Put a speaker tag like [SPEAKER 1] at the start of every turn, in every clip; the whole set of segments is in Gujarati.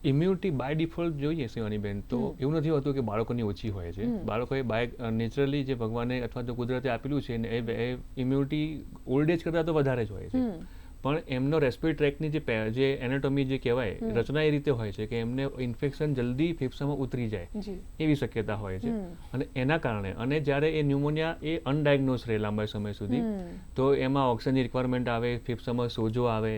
[SPEAKER 1] ઇમ્યુનિટી બાય ડિફોલ્ટ જોઈએ શિવાનીબેન તો એવું નથી હોતું કે બાળકોની ઓછી હોય છે. બાળકોએ બાય નેચરલી જે ભગવાને અથવા તો કુદરતે આપેલું છે એ ઇમ્યુનિટી ઓલ્ડ એજ કરતાં તો વધારે જ હોય છે. પણ એમનો રેસ્પિરેટરી ટ્રેકની જે એનાટોમી જે કહેવાય રચના એ રીતે હોય છે કે એમને ઇન્ફેક્શન જલ્દી ફેફસામાં ઉતરી જાય એવી શક્યતા હોય છે. અને એના કારણે અને જ્યારે એ ન્યુમોનિયા એ અનડાયગ્નોઝ રહે લાંબા સમય સુધી તો એમાં ઓક્સિજનની રિક્વાયરમેન્ટ આવે, ફેફસામાં સોજો આવે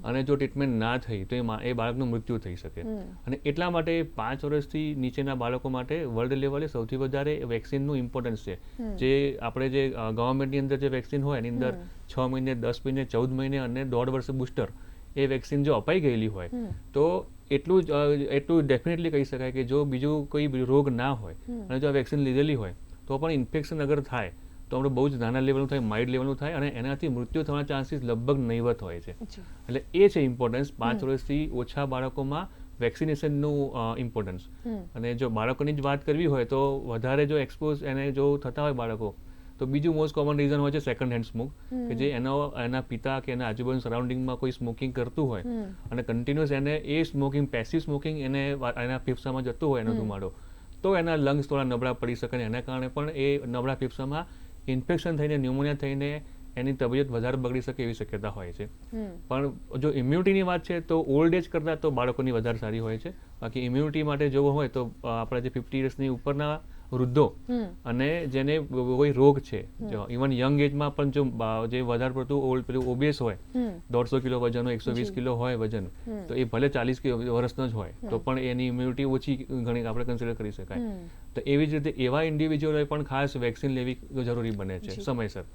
[SPEAKER 1] અને જો ટ્રીટમેન્ટ ના થઈ તો એ બાળકનું મૃત્યુ થઈ શકે. અને એટલા માટે 5 વર્ષથી નીચેના બાળકો માટે વર્લ્ડ લેવલે સૌથી વધારે વેક્સિનનું ઇમ્પોર્ટન્સ છે. જે આપણે જે ગવર્મેન્ટની અંદર જે વેક્સિન હોય એની અંદર 6 મહિને, 10 મહિને, 14 મહિને અને 1.5 વર્ષે બુસ્ટર એ વેક્સિન જો અપાઈ ગયેલી હોય તો એટલું ડેફિનેટલી કહી શકાય કે જો બીજું કોઈ રોગ ના હોય અને જો આ વેક્સિન લીધેલી હોય તો પણ ઇન્ફેક્શન અગર થાય તો આપણે બહુ જ નાના લેવલનું થાય, માઇલ્ડ લેવલનું થાય અને એનાથી મૃત્યુ થવાના ચાન્સીસ લગભગ નહીવત હોય છે. એટલે એ છે ઇમ્પોર્ટન્સ 5 વર્ષથી ઓછા બાળકોમાં વેક્સિનેશનનું ઇમ્પોર્ટન્સ. અને જો બાળકોની જ વાત કરવી હોય તો વધારે જો એક્સપોઝ એને જો થતા હોય બાળકો તો બીજું મોસ્ટ કોમન રીઝન હોય છે સેકન્ડ હેન્ડ સ્મોક કે જે એના પિતા કે એના આજુબાજુ સરાઉન્ડિંગમાં કોઈ સ્મોકિંગ કરતું હોય અને કન્ટિન્યુઅસ એને એ સ્મોકિંગ પેસિવ સ્મોકિંગ એના ફેફસામાં જતું હોય એનો ધુમાડો તો એના લંગ્સ થોડા નબળા પડી શકે અને એના કારણે પણ એ નબળા ફેફસામાં ઇન્ફેક્શન થઈને ન્યુમોનિયા થઈને એની તબિયત વધારે બગડી શકે એવી શક્યતા હોય છે. પણ જો ઇમ્યુનિટીની વાત છે તો ઓલ્ડ એજ કરતાં તો બાળકોની વધારે સારી હોય છે. બાકી ઇમ્યુનિટી માટે જોવો હોય તો આપણા જે 50 વર્ષની ઉપરના વૃદ્ધો અને જેને કોઈ રોગ છે ઇવન યંગ એજમાં પણ જો જે વધારે પડતું પેલું ઓબેસ હોય 150 કિલો વજન હોય, 120 કિલો હોય વજન તો એ ભલે 40 વર્ષનો જ હોય તો પણ એની ઇમ્યુનિટી ઓછી ઘણી આપણે કન્સિડર કરી શકાય. તો એવી જ રીતે એવા ઇન્ડિવિજ્યુઅલોએ પણ ખાસ વેક્સિન લેવી જરૂરી બને છે સમયસર.